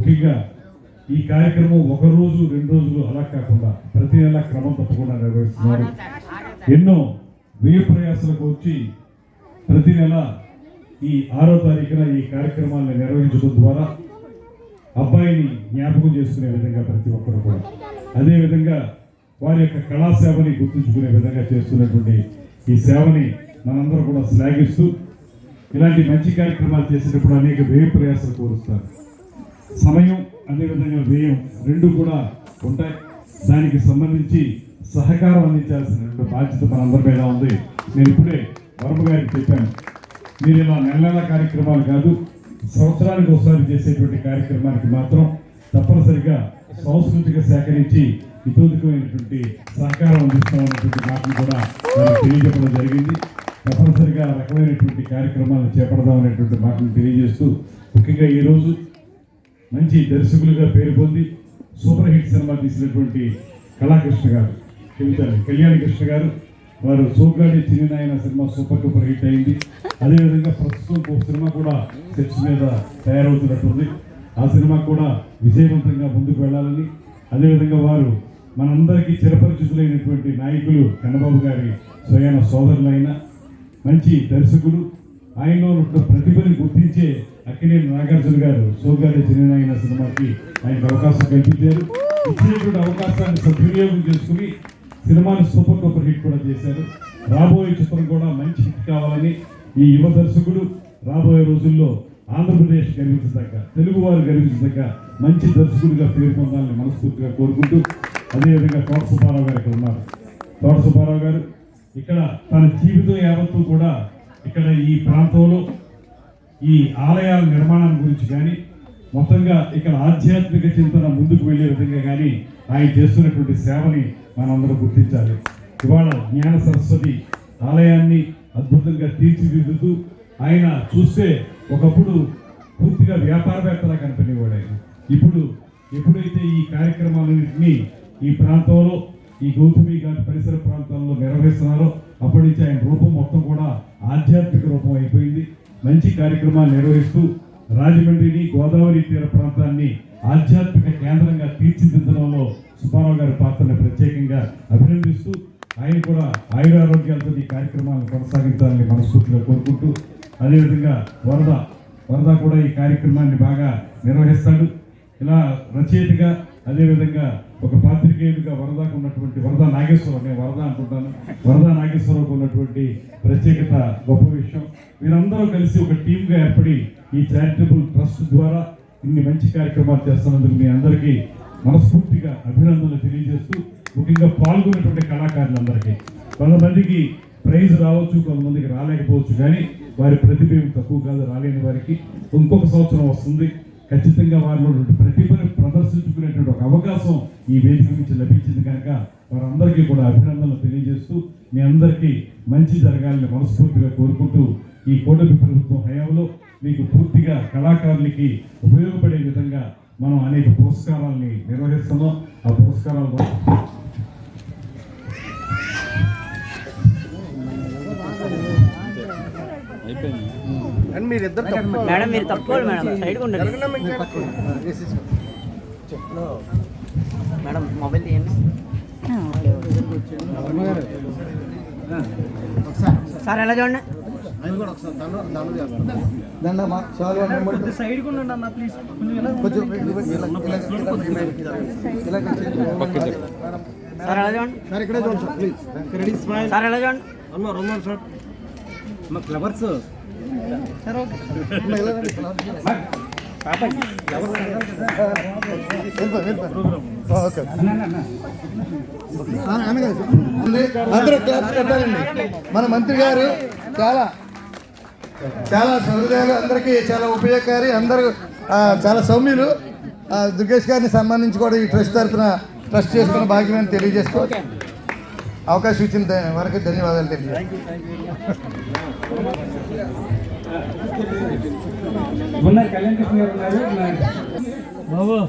ముఖ్యంగా ఈ కార్యక్రమం ఒక రోజు 2 రోజులు అలా కాకుండా ప్రతి నెల క్రమం తప్పకుండా నిర్వహిస్తున్నారు. ఎన్నో వ్యయ ప్రయాసాలకు వచ్చి ప్రతి నెల ఈ 6వ తారీఖున ఈ కార్యక్రమాలను నిర్వహించడం ద్వారా అబ్బాయిని జ్ఞాపకం చేసుకునే విధంగా ప్రతి ఒక్కరు కూడా అదేవిధంగా వారి యొక్క కళాసేవని గుర్తుంచుకునే విధంగా చేస్తున్నటువంటి ఈ సేవని మనందరూ కూడా శ్లాఘిస్తూ ఇలాంటి మంచి కార్యక్రమాలు చేసేటప్పుడు అనేక వ్యయ ప్రయాసాలు కోరుస్తారు. సమయం అదేవిధంగా వ్యయం రెండు కూడా ఉంటాయి. దానికి సంబంధించి సహకారం అందించాల్సిన బాధ్యత మనందరి మీద ఉంది. నేను ఇప్పుడే వర్మ గారికి చెప్పాను, మీరు ఇలా నెల కార్యక్రమాలు కాదు, సంవత్సరానికి ఒకసారి చేసేటువంటి కార్యక్రమానికి మాత్రం తప్పనిసరిగా సాంస్కృతిక శాఖ నుంచి ఇతోధికమైనటువంటి సహకారం అందిస్తామన్నటువంటి మాటను కూడా వారికి తెలియజెప్పడం జరిగింది. తప్పనిసరిగా రకమైనటువంటి కార్యక్రమాలను చేపడదామనేటువంటి మాటను తెలియజేస్తూ ముఖ్యంగా ఈరోజు మంచి దర్శకులుగా పేరు పొంది సూపర్ హిట్ సినిమా తీసినటువంటి కళాకృష్ణ గారు, కళ్యాణి కృష్ణ గారు, వారు సోగ్గాడి చిన్ననాయన సినిమా సూపర్ డూపర్ హిట్ అయింది. అదేవిధంగా ప్రస్తుతం ఒక సినిమా కూడా సెట్స్ మీద తయారవుతున్నట్టుంది. ఆ సినిమా కూడా విజయవంతంగా ముందుకు వెళ్ళాలని, అదేవిధంగా వారు మనందరికీ చిరపరిచితులైనటువంటి నాయకులు కన్నబాబు గారి స్వయాన సోదరులైన మంచి దర్శకులు, ఆయనలో ఉన్న ప్రతిభని గుర్తించే అక్కినేని నాగార్జున గారు సోగ్గాడి చిన్ననాయన సినిమాకి ఆయనకు అవకాశం కల్పించారు. ఇచ్చినటువంటి అవకాశాన్ని సద్వినియోగం చేసుకుని సినిమాని సూపర్ డూపర్ హిట్ కూడా చేశారు. రాబోయే చిత్రం కూడా మంచి హిట్ కావాలని ఈ యువ దర్శకుడు రాబోయే రోజుల్లో ఆంధ్రప్రదేశ్ గర్వించదగ్గ, తెలుగువారు గర్వించదగ్గ మంచి దర్శకుడిగా పేరు పొందాలని మనస్ఫూర్తిగా కోరుకుంటూ, అదేవిధంగా తోట సుబ్బారావు గారు ఇక్కడ ఉన్నారు. తోట సుబ్బారావు గారు ఇక్కడ తన జీవితం యావత్తు కూడా ఇక్కడ ఈ ప్రాంతంలో ఈ ఆలయాల నిర్మాణం గురించి కానీ మొత్తంగా ఇక్కడ ఆధ్యాత్మిక చింతన ముందుకు వెళ్ళే విధంగా కానీ ఆయన చేస్తున్నటువంటి సేవని మనందరూ గుర్తించాలి. ఇవాళ జ్ఞాన సరస్వతి ఆలయాన్ని అద్భుతంగా తీర్చిదిద్దుతూ ఆయన చూస్తే ఒకప్పుడు పూర్తిగా వ్యాపారవేత్తలా కనిపించేవాడు ఆయన. ఇప్పుడు ఎప్పుడైతే ఈ కార్యక్రమాలన్నింటినీ ఈ ప్రాంతంలో ఈ గౌతమి ఘాట్ పరిసర ప్రాంతాల్లో నిర్వహిస్తున్నారో అప్పటి నుంచి ఆయన రూపం మొత్తం కూడా ఆధ్యాత్మిక రూపం అయిపోయింది. మంచి కార్యక్రమాలు నిర్వహిస్తూ రాజమండ్రిని, గోదావరి తీర ప్రాంతాన్ని ఆధ్యాత్మిక కేంద్రంగా తీర్చిదిద్దడంలో సుబ్బారావు గారి పాత్రను ప్రత్యేకంగా అభినందిస్తూ ఆయన కూడా ఆయురారోగ్యాలతో ఈ కార్యక్రమాలను కొనసాగించాలని మనస్ఫూర్తిగా కోరుకుంటూ, అదేవిధంగా వరద కూడా ఈ కార్యక్రమాన్ని బాగా నిర్వహిస్తాడు. ఇలా రచయితగా అదేవిధంగా ఒక పాత్రికేయుడిగా వరదకు ఉన్నటువంటి వరద నాగేశ్వరరావు, నేను వరద అనుకుంటాను, వరద నాగేశ్వరరావుకు ఉన్నటువంటి ప్రత్యేకత గొప్ప విషయం. వీరందరూ కలిసి ఒక టీమ్గా ఏర్పడి ఈ చారిటబుల్ ట్రస్ట్ ద్వారా ఇన్ని మంచి కార్యక్రమాలు చేస్తున్నందుకు మీ అందరికీ మనస్ఫూర్తిగా అభినందనలు తెలియజేస్తూ, ముఖ్యంగా పాల్గొన్నటువంటి కళాకారులందరికీ కొంతమందికి ప్రైజ్ రావచ్చు, కొంతమందికి రాలేకపోవచ్చు, కానీ వారి ప్రతిభ తక్కువ కాదు. రాలేని వారికి ఇంకొక సంవత్సరం వస్తుంది. ఖచ్చితంగా వారిలో ప్రతిభను ప్రదర్శించుకునేటువంటి ఒక అవకాశం ఈ వేదిక నుంచి లభించింది కనుక వారందరికీ కూడా అభినందనలు తెలియజేస్తూ మీ అందరికీ మంచి జరగాలని మనస్ఫూర్తిగా కోరుకుంటూ, ఈ కూటమి ప్రభుత్వం హయాంలో మీకు పూర్తిగా కళాకారులకి ఉపయోగపడే విధంగా మనం అనేక పురస్కారాలని నిర్వహిస్తున్నాం. ఆ పురస్కారాలు మేడం మీరు తప్పుకోవాలి మేడం, సైడ్గా ఉండండి మేడం. మొబైల్ తీయండి సార్, ఎలా చూడండి సైడ్గా ఉండండి అన్న ప్లీజ్. సార్ ఎలా చూడండి సార్, ఎలా చూడండి మా ఫ్లవర్స్ అందరూ క్లాప్స్ పెట్టాలండి. మన మంత్రి గారు చాలా సౌకర్యాలు, అందరికీ చాలా ఉపయోగకారి, అందరూ చాలా సౌమ్యులు. దుర్గేష్ గారిని సన్మానించి కూడా ఈ ట్రస్ట్ తరఫున ట్రస్ట్ చేసుకున్న భాగ్యమని తెలియజేసుకో అవకాశం ఇచ్చిన వరకు ధన్యవాదాలు కళ్యాణ్ కృష్ణ గారు ఉన్నారు.